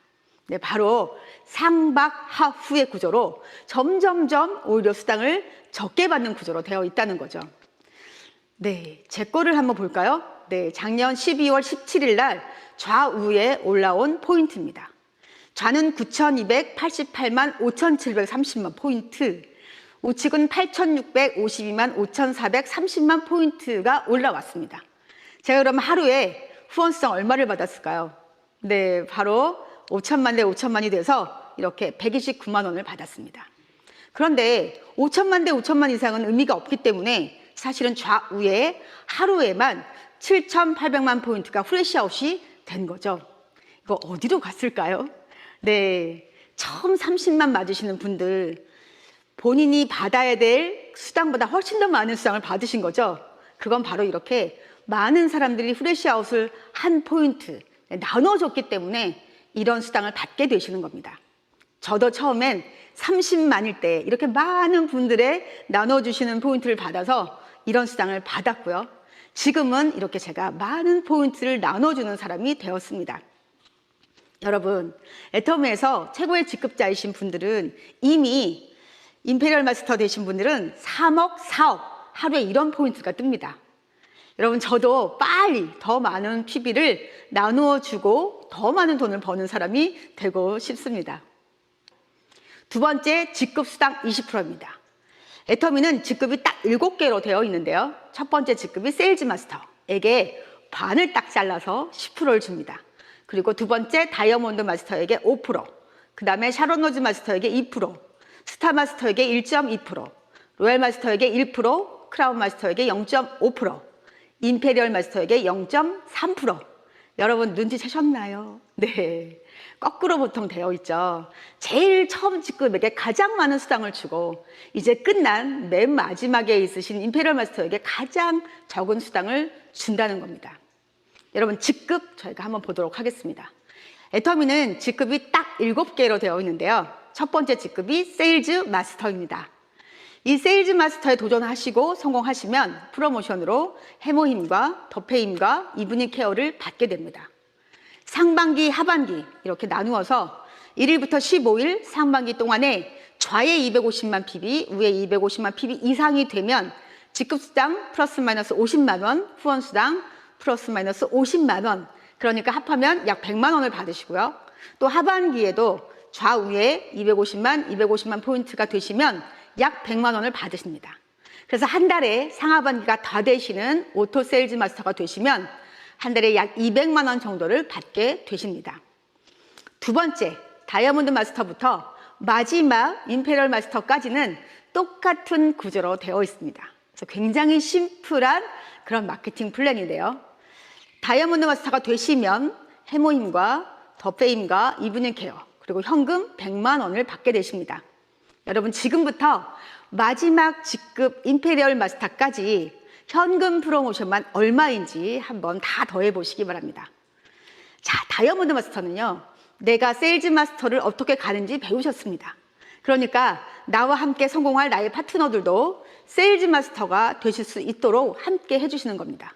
네, 바로 상박하후의 구조로 점점점 오히려 수당을 적게 받는 구조로 되어 있다는 거죠. 네, 제 거를 한번 볼까요? 네, 작년 12월 17일 날 좌우에 올라온 포인트입니다. 좌는 9,288만 5,730만 포인트, 우측은 8,652만 5,430만 포인트가 올라왔습니다. 제가 그럼 하루에 후원수당 얼마를 받았을까요? 네, 바로 5천만 대 5천만이 돼서 이렇게 129만 원을 받았습니다. 그런데 5천만 대 5천만 이상은 의미가 없기 때문에 사실은 좌우에 하루에만 7,800만 포인트가 후레쉬아웃이 된 거죠. 이거 어디로 갔을까요? 네, 처음 30만 맞으시는 분들, 본인이 받아야 될 수당보다 훨씬 더 많은 수당을 받으신 거죠. 그건 바로 이렇게 많은 사람들이 후레쉬아웃을 한 포인트 나눠줬기 때문에 이런 수당을 받게 되시는 겁니다. 저도 처음엔 30만일 때 이렇게 많은 분들의 나눠주시는 포인트를 받아서 이런 수당을 받았고요. 지금은 이렇게 제가 많은 포인트를 나눠주는 사람이 되었습니다. 여러분, 애터미에서 최고의 직급자이신 분들은 이미 임페리얼 마스터 되신 분들은 3억, 4억 하루에 이런 포인트가 뜹니다. 여러분, 저도 빨리 더 많은 PB를 나누어 주고 더 많은 돈을 버는 사람이 되고 싶습니다. 두 번째, 직급 수당 20%입니다. 애터미는 직급이 딱 7개로 되어 있는데요. 첫 번째 직급이 세일즈 마스터에게 반을 딱 잘라서 10%를 줍니다. 그리고 두 번째 다이아몬드 마스터에게 5%, 그 다음에 샤론 로즈 마스터에게 2%, 스타 마스터에게 1.2%, 로얄 마스터에게 1%, 크라운 마스터에게 0.5%, 임페리얼 마스터에게 0.3%. 여러분 눈치채셨나요? 네, 거꾸로 보통 되어 있죠. 제일 처음 직급에게 가장 많은 수당을 주고 이제 끝난 맨 마지막에 있으신 임페리얼 마스터에게 가장 적은 수당을 준다는 겁니다. 여러분, 직급 저희가 한번 보도록 하겠습니다. 애터미는 직급이 딱 7개로 되어 있는데요. 첫 번째 직급이 세일즈 마스터입니다. 이 세일즈 마스터에 도전하시고 성공하시면 프로모션으로 해모힘과 더페힘과 이브닝 케어를 받게 됩니다. 상반기, 하반기 이렇게 나누어서 1일부터 15일 상반기 동안에 좌에 250만 PB, 우에 250만 PB 이상이 되면 직급수당 플러스 마이너스 50만 원, 후원수당 플러스 마이너스 50만 원, 그러니까 합하면 약 100만 원을 받으시고요. 또 하반기에도 좌우에 250만 포인트가 되시면 약 100만 원을 받으십니다. 그래서 한 달에 상하반기가 다 되시는 오토 세일즈 마스터가 되시면 한 달에 약 200만 원 정도를 받게 되십니다. 두 번째, 다이아몬드 마스터부터 마지막 임페리얼 마스터까지는 똑같은 구조로 되어 있습니다. 그래서 굉장히 심플한 그런 마케팅 플랜인데요. 다이아몬드 마스터가 되시면 해모힘과 더페임과 이브닝 케어 그리고 현금 100만 원을 받게 되십니다. 여러분, 지금부터 마지막 직급 임페리얼 마스터까지 현금 프로모션만 얼마인지 한번 다 더해 보시기 바랍니다. 자, 다이아몬드 마스터는요, 내가 세일즈 마스터를 어떻게 가는지 배우셨습니다. 그러니까 나와 함께 성공할 나의 파트너들도 세일즈 마스터가 되실 수 있도록 함께 해주시는 겁니다.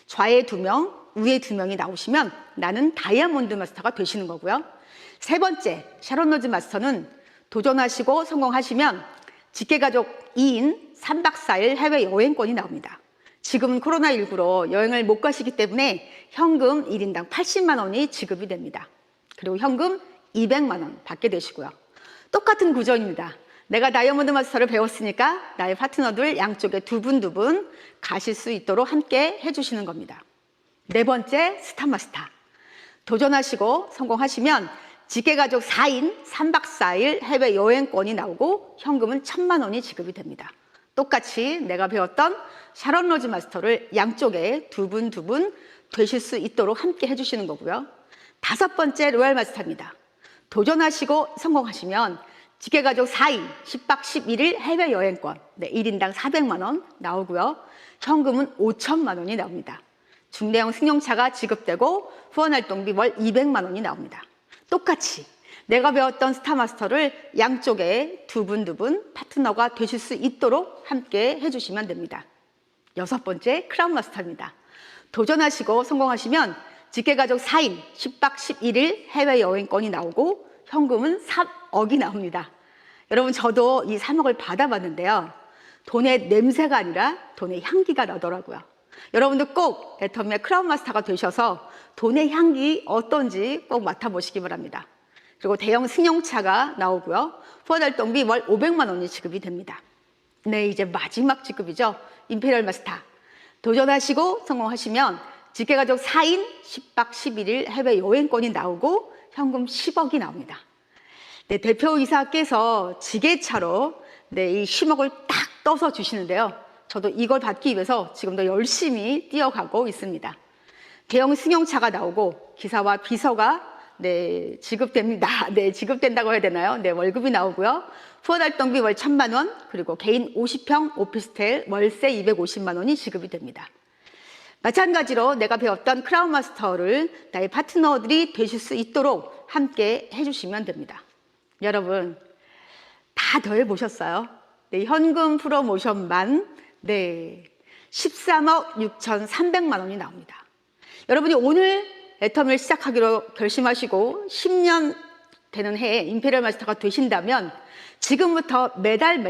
좌에 2명, 우에 2명이 나오시면 나는 다이아몬드 마스터가 되시는 거고요. 세 번째, 샤론 로즈 마스터는 도전하시고 성공하시면 직계가족 2인 3박 4일 해외 여행권이 나옵니다. 지금은 코로나19로 여행을 못 가시기 때문에 현금 1인당 80만 원이 지급이 됩니다. 그리고 현금 200만 원 받게 되시고요. 똑같은 구조입니다. 내가 다이아몬드 마스터를 배웠으니까 나의 파트너들 양쪽에 두 분 가실 수 있도록 함께 해주시는 겁니다. 네 번째, 스타 마스터. 도전하시고 성공하시면 직계가족 4인 3박 4일 해외 여행권이 나오고 현금은 1,000만 원이 지급이 됩니다. 똑같이 내가 배웠던 샤론 로즈 마스터를 양쪽에 두 분 되실 수 있도록 함께 해주시는 거고요. 5번째 로얄 마스터입니다. 도전하시고 성공하시면 직계가족 4인 10박 11일 해외여행권 1인당 400만 원 나오고요. 현금은 5천만 원이 나옵니다. 중대형 승용차가 지급되고 후원활동비 월 200만 원이 나옵니다. 똑같이 내가 배웠던 스타마스터를 양쪽에 두 분 파트너가 되실 수 있도록 함께 해주시면 됩니다. 6번째 크라운 마스터입니다. 도전하시고 성공하시면 직계가족 4인 10박 11일 해외여행권이 나오고 현금은 3억이 나옵니다. 여러분 저도 이 3억을 받아봤는데요. 돈의 냄새가 아니라 돈의 향기가 나더라고요. 여러분도 꼭 애터미의 크라운 마스터가 되셔서 돈의 향기 어떤지 꼭 맡아보시기 바랍니다. 그리고 대형 승용차가 나오고요. 후원활동비 월 500만 원이 지급이 됩니다. 네, 이제 마지막 직급이죠. 임페리얼 마스터. 도전하시고 성공하시면 직계가족 4인 10박 11일 해외여행권이 나오고 현금 10억이 나옵니다. 네, 대표이사께서 지게차로 이 10억을 딱 떠서 주시는데요. 저도 이걸 받기 위해서 지금도 열심히 뛰어가고 있습니다. 대형 승용차가 나오고 기사와 비서가 지급됩니다. 지급된다고 해야 되나요? 월급이 나오고요. 후원활동비 월 1,000만 원, 그리고 개인 50평 오피스텔 월세 250만 원이 지급이 됩니다. 마찬가지로 내가 배웠던 크라운 마스터를 나의 파트너들이 되실 수 있도록 함께 해주시면 됩니다. 여러분 다 더해보셨어요? 현금 프로모션만 13억 6,300만 원이 나옵니다. 여러분이 오늘 애터미를 시작하기로 결심하시고 10년 되는 해에 임페리얼 마스터가 되신다면 지금부터 매달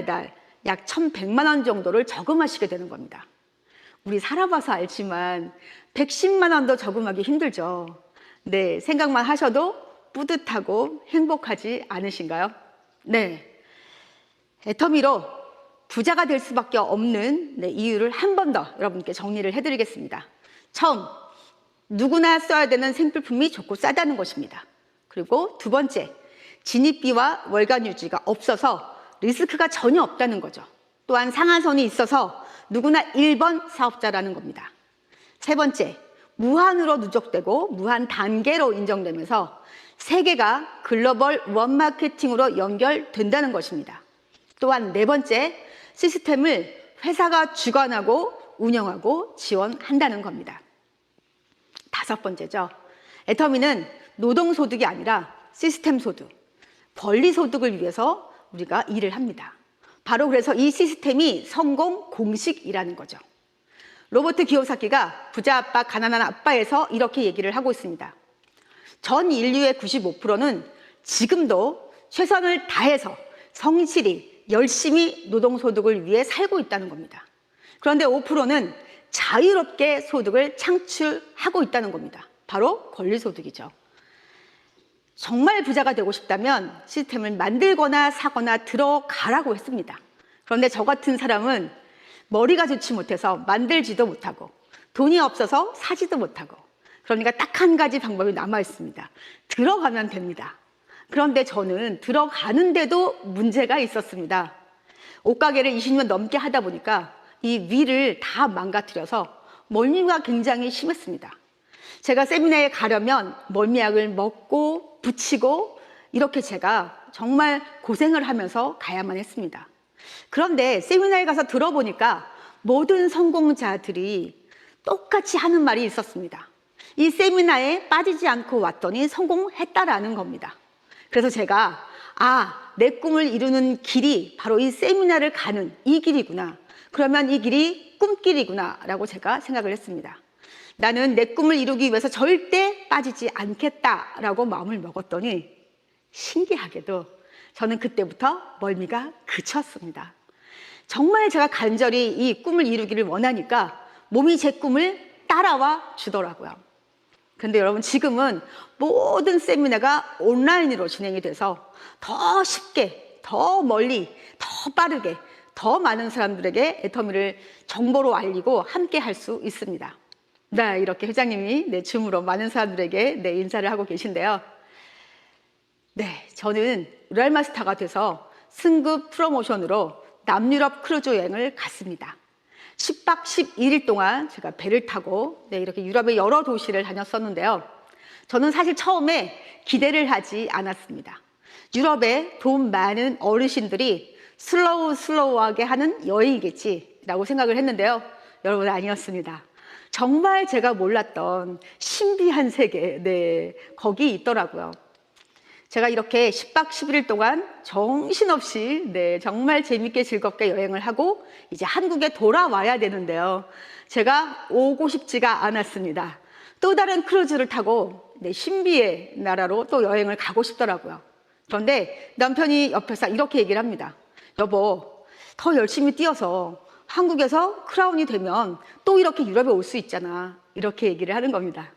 약 1,100만 원 정도를 저금하시게 되는 겁니다. 우리 살아봐서 알지만 110만 원도 저금하기 힘들죠. 생각만 하셔도 뿌듯하고 행복하지 않으신가요? 애터미로 부자가 될 수밖에 없는 이유를 한 번 더 여러분께 정리를 해드리겠습니다. 처음, 누구나 써야 되는 생필품이 좋고 싸다는 것입니다. 그리고 두 번째, 진입비와 월간 유지가 없어서 리스크가 전혀 없다는 거죠. 또한 상한선이 있어서 누구나 1번 사업자라는 겁니다. 세 번째, 무한으로 누적되고 무한 단계로 인정되면서 세계가 글로벌 원마케팅으로 연결된다는 것입니다. 또한 네 번째, 시스템을 회사가 주관하고 운영하고 지원한다는 겁니다. 5번째죠. 애터미는 노동소득이 아니라 시스템 소득, 권리 소득을 위해서 우리가 일을 합니다. 바로 그래서 이 시스템이 성공 공식이라는 거죠. 로버트 기요사키가 부자 아빠, 가난한 아빠에서 이렇게 얘기를 하고 있습니다. 전 인류의 95%는 지금도 최선을 다해서 성실히 열심히 노동소득을 위해 살고 있다는 겁니다. 그런데 5%는 자유롭게 소득을 창출하고 있다는 겁니다. 바로 권리소득이죠. 정말 부자가 되고 싶다면 시스템을 만들거나 사거나 들어가라고 했습니다. 그런데 저 같은 사람은 머리가 좋지 못해서 만들지도 못하고 돈이 없어서 사지도 못하고, 그러니까 딱 한 가지 방법이 남아 있습니다. 들어가면 됩니다. 그런데 저는 들어가는데도 문제가 있었습니다. 옷가게를 20년 넘게 하다 보니까 이 위를 다 망가뜨려서 멀미가 굉장히 심했습니다. 제가 세미나에 가려면 멀미약을 먹고 붙이고 이렇게 제가 정말 고생을 하면서 가야만 했습니다. 그런데 세미나에 가서 들어보니까 모든 성공자들이 똑같이 하는 말이 있었습니다. 이 세미나에 빠지지 않고 왔더니 성공했다라는 겁니다. 그래서 제가 내 꿈을 이루는 길이 바로 이 세미나를 가는 이 길이구나. 그러면 이 길이 꿈길이구나 라고 제가 생각을 했습니다. 나는 내 꿈을 이루기 위해서 절대 빠지지 않겠다라고 마음을 먹었더니 신기하게도 저는 그때부터 멀미가 그쳤습니다. 정말 제가 간절히 이 꿈을 이루기를 원하니까 몸이 제 꿈을 따라와 주더라고요. 그런데 여러분 지금은 모든 세미나가 온라인으로 진행이 돼서 더 쉽게, 더 멀리, 더 빠르게, 더 많은 사람들에게 애터미를 정보로 알리고 함께 할 수 있습니다. 이렇게 회장님이 줌으로 많은 사람들에게 인사를 하고 계신데요. 저는 로얄 마스터가 돼서 승급 프로모션으로 남유럽 크루즈 여행을 갔습니다. 10박 11일 동안 제가 배를 타고 이렇게 유럽의 여러 도시를 다녔었는데요. 저는 사실 처음에 기대를 하지 않았습니다. 유럽에 돈 많은 어르신들이 슬로우하게 하는 여행이겠지라고 생각을 했는데요. 여러분, 아니었습니다. 정말 제가 몰랐던 신비한 세계, 거기 있더라고요. 제가 이렇게 10박 11일 동안 정신없이 정말 재밌게 즐겁게 여행을 하고 이제 한국에 돌아와야 되는데요. 제가 오고 싶지가 않았습니다. 또 다른 크루즈를 타고 신비의 나라로 또 여행을 가고 싶더라고요. 그런데 남편이 옆에서 이렇게 얘기를 합니다. 여보, 더 열심히 뛰어서 한국에서 크라운이 되면 또 이렇게 유럽에 올 수 있잖아. 이렇게 얘기를 하는 겁니다.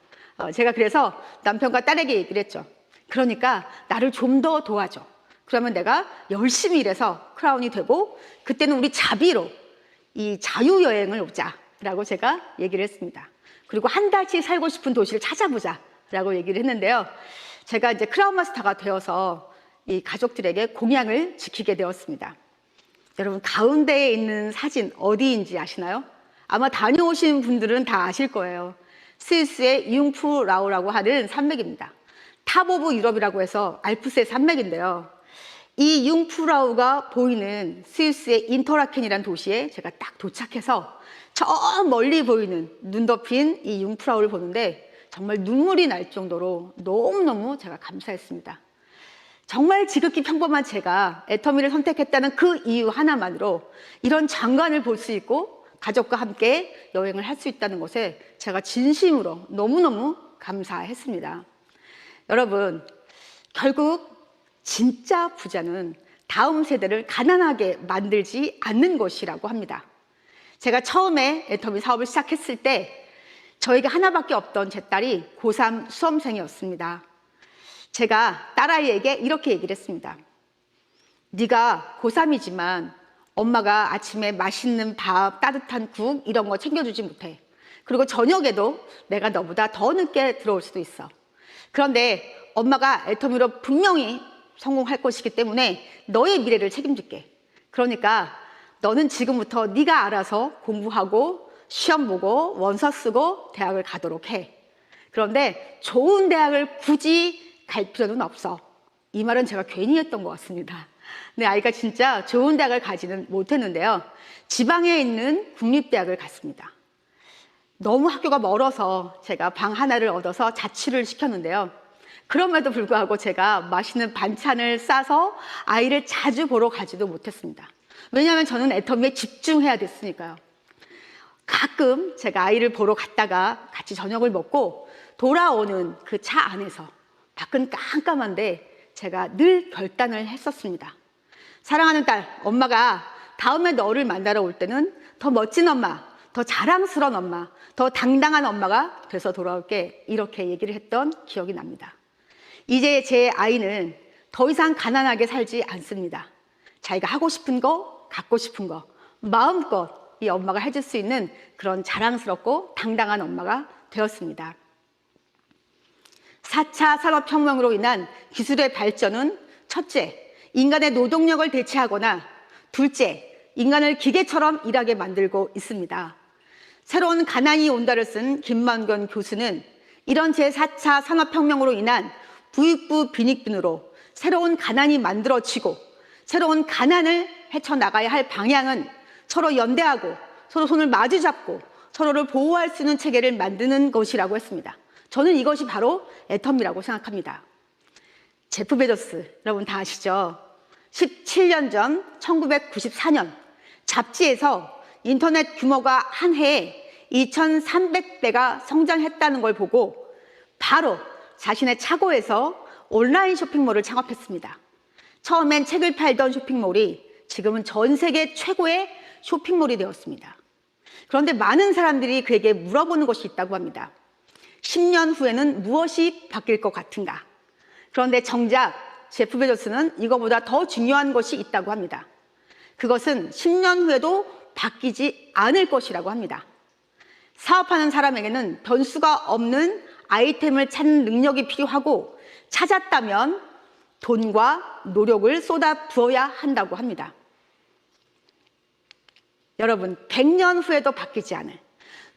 제가 그래서 남편과 딸에게 얘기를 했죠. 그러니까 나를 좀 더 도와줘. 그러면 내가 열심히 일해서 크라운이 되고 그때는 우리 자비로 이 자유여행을 오자라고 제가 얘기를 했습니다. 그리고 한 달씩 살고 싶은 도시를 찾아보자라고 얘기를 했는데요. 제가 이제 크라운 마스터가 되어서 이 가족들에게 공약을 지키게 되었습니다. 여러분, 가운데에 있는 사진 어디인지 아시나요? 아마 다녀오신 분들은 다 아실 거예요. 스위스의 융프라우라고 하는 산맥입니다. 탑 오브 유럽이라고 해서 알프스의 산맥인데요. 이 융프라우가 보이는 스위스의 인터라켄이라는 도시에 제가 딱 도착해서 저 멀리 보이는 눈 덮인 이 융프라우를 보는데 정말 눈물이 날 정도로 너무너무 제가 감사했습니다. 정말 지극히 평범한 제가 애터미를 선택했다는 그 이유 하나만으로 이런 장관을 볼 수 있고 가족과 함께 여행을 할 수 있다는 것에 제가 진심으로 너무너무 감사했습니다. 여러분, 결국 진짜 부자는 다음 세대를 가난하게 만들지 않는 것이라고 합니다. 제가 처음에 애터미 사업을 시작했을 때 저에게 하나밖에 없던 제 딸이 고3 수험생이었습니다. 제가 딸아이에게 이렇게 얘기를 했습니다. 네가 고3이지만 엄마가 아침에 맛있는 밥, 따뜻한 국 이런 거 챙겨주지 못해. 그리고 저녁에도 내가 너보다 더 늦게 들어올 수도 있어. 그런데 엄마가 애터미로 분명히 성공할 것이기 때문에 너의 미래를 책임질게. 그러니까 너는 지금부터 네가 알아서 공부하고 시험 보고 원서 쓰고 대학을 가도록 해. 그런데 좋은 대학을 굳이 갈 필요는 없어. 이 말은 제가 괜히 했던 것 같습니다. 내 아이가 진짜 좋은 대학을 가지는 못했는데요. 지방에 있는 국립대학을 갔습니다. 너무 학교가 멀어서 제가 방 하나를 얻어서 자취를 시켰는데요. 그럼에도 불구하고 제가 맛있는 반찬을 싸서 아이를 자주 보러 가지도 못했습니다. 왜냐하면 저는 애터미에 집중해야 됐으니까요. 가끔 제가 아이를 보러 갔다가 같이 저녁을 먹고 돌아오는 그 차 안에서 밖은 깜깜한데 제가 늘 결단을 했었습니다. 사랑하는 딸, 엄마가 다음에 너를 만나러 올 때는 더 멋진 엄마, 더 자랑스러운 엄마, 더 당당한 엄마가 돼서 돌아올게. 이렇게 얘기를 했던 기억이 납니다. 이제 제 아이는 더 이상 가난하게 살지 않습니다. 자기가 하고 싶은 거, 갖고 싶은 거 마음껏 이 엄마가 해줄 수 있는 그런 자랑스럽고 당당한 엄마가 되었습니다. 4차 산업혁명으로 인한 기술의 발전은 첫째, 인간의 노동력을 대체하거나 둘째, 인간을 기계처럼 일하게 만들고 있습니다. 새로운 가난이 온다를 쓴 김만권 교수는 이런 제4차 산업혁명으로 인한 부익부 빈익빈으로 새로운 가난이 만들어지고 새로운 가난을 헤쳐나가야 할 방향은 서로 연대하고 서로 손을 마주 잡고 서로를 보호할 수 있는 체계를 만드는 것이라고 했습니다. 저는 이것이 바로 애터미라고 생각합니다. 제프 베조스, 여러분 다 아시죠? 17년 전 1994년 잡지에서 인터넷 규모가 한 해에 2,300배가 성장했다는 걸 보고 바로 자신의 차고에서 온라인 쇼핑몰을 창업했습니다. 처음엔 책을 팔던 쇼핑몰이 지금은 전 세계 최고의 쇼핑몰이 되었습니다. 그런데 많은 사람들이 그에게 물어보는 것이 있다고 합니다. 10년 후에는 무엇이 바뀔 것 같은가? 그런데 정작 제프 베조스는 이거보다 더 중요한 것이 있다고 합니다. 그것은 10년 후에도 바뀌지 않을 것이라고 합니다. 사업하는 사람에게는 변수가 없는 아이템을 찾는 능력이 필요하고 찾았다면 돈과 노력을 쏟아 부어야 한다고 합니다. 여러분, 100년 후에도 바뀌지 않을,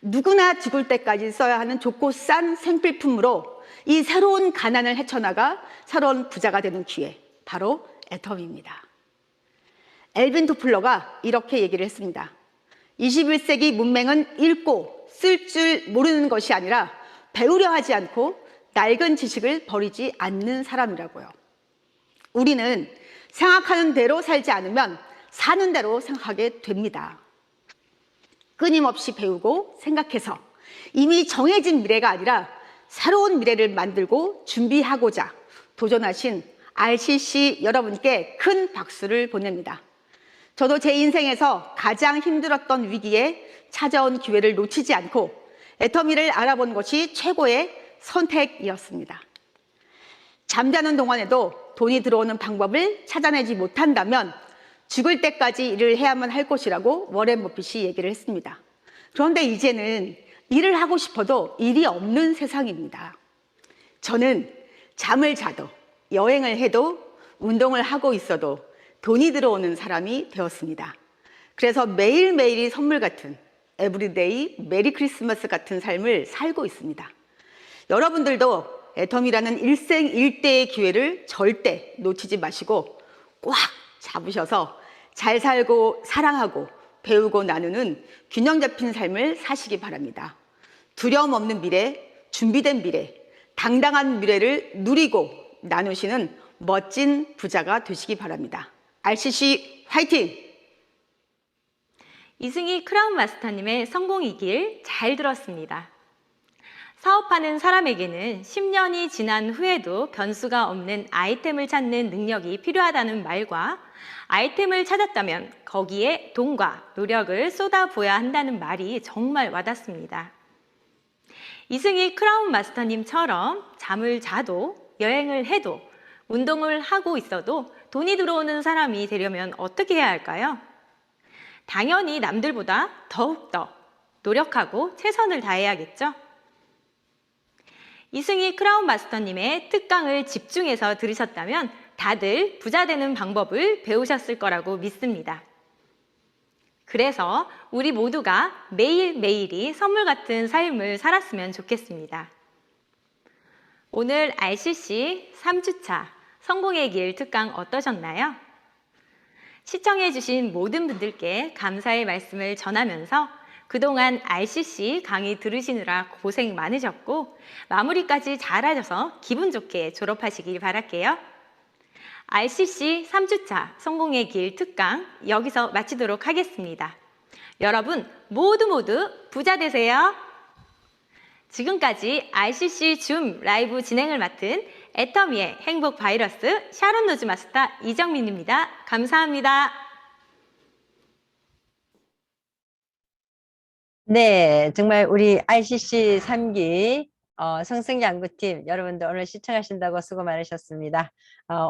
누구나 죽을 때까지 써야 하는 좋고 싼 생필품으로 이 새로운 가난을 헤쳐나가 새로운 부자가 되는 기회, 바로 애텀입니다. 엘빈 토플러가 이렇게 얘기를 했습니다. 21세기 문맹은 읽고 쓸 줄 모르는 것이 아니라 배우려 하지 않고 낡은 지식을 버리지 않는 사람이라고요. 우리는 생각하는 대로 살지 않으면 사는 대로 생각하게 됩니다. 끊임없이 배우고 생각해서 이미 정해진 미래가 아니라 새로운 미래를 만들고 준비하고자 도전하신 RCC 여러분께 큰 박수를 보냅니다. 저도 제 인생에서 가장 힘들었던 위기에 찾아온 기회를 놓치지 않고 애터미를 알아본 것이 최고의 선택이었습니다. 잠자는 동안에도 돈이 들어오는 방법을 찾아내지 못한다면 죽을 때까지 일을 해야만 할 것이라고 워렌 버핏이 얘기를 했습니다. 그런데 이제는 일을 하고 싶어도 일이 없는 세상입니다. 저는 잠을 자도 여행을 해도 운동을 하고 있어도 돈이 들어오는 사람이 되었습니다. 그래서 매일매일이 선물 같은 에브리데이 메리 크리스마스 같은 삶을 살고 있습니다. 여러분들도 애텀이라는 일생일대의 기회를 절대 놓치지 마시고 꽉 잡으셔서 잘 살고 사랑하고 배우고 나누는 균형 잡힌 삶을 사시기 바랍니다. 두려움 없는 미래, 준비된 미래, 당당한 미래를 누리고 나누시는 멋진 부자가 되시기 바랍니다. RCC 화이팅! 이승희 크라운 마스터님의 성공의 길 잘 들었습니다. 사업하는 사람에게는 10년이 지난 후에도 변수가 없는 아이템을 찾는 능력이 필요하다는 말과 아이템을 찾았다면 거기에 돈과 노력을 쏟아부어야 한다는 말이 정말 와닿습니다. 이승희 크라운 마스터님처럼 잠을 자도 여행을 해도 운동을 하고 있어도 돈이 들어오는 사람이 되려면 어떻게 해야 할까요? 당연히 남들보다 더욱더 노력하고 최선을 다해야겠죠? 이승희 크라운 마스터님의 특강을 집중해서 들으셨다면 다들 부자 되는 방법을 배우셨을 거라고 믿습니다. 그래서 우리 모두가 매일매일이 선물 같은 삶을 살았으면 좋겠습니다. 오늘 RCC 3주차 성공의 길 특강 어떠셨나요? 시청해주신 모든 분들께 감사의 말씀을 전하면서 그동안 RCC 강의 들으시느라 고생 많으셨고 마무리까지 잘하셔서 기분 좋게 졸업하시길 바랄게요. RCC 3주차 성공의 길 특강 여기서 마치도록 하겠습니다. 여러분 모두 부자 되세요. 지금까지 RCC 줌 라이브 진행을 맡은 애터미의 행복 바이러스 샤론 노즈 마스터 이정민입니다. 감사합니다. 네, 정말 우리 RCC 3기 성승양구팀 여러분들 오늘 시청하신다고 수고 많으셨습니다.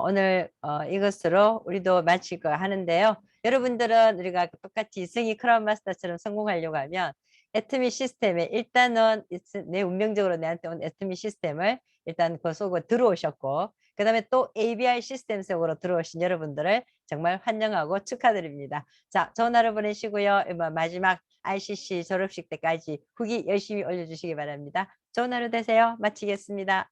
오늘 이것으로 우리도 마치고 하는데요. 여러분들은 우리가 똑같이 이승희 크라운 마스터처럼 성공하려고 하면 애터미 시스템에 일단은 내 운명적으로 내한테 온 애터미 시스템을 일단 그 속으로 들어오셨고 그 다음에 또 ABI 시스템 속으로 들어오신 여러분들을 정말 환영하고 축하드립니다. 자, 좋은 하루 보내시고요. 마지막 RCC 졸업식 때까지 후기 열심히 올려주시기 바랍니다. 좋은 하루 되세요. 마치겠습니다.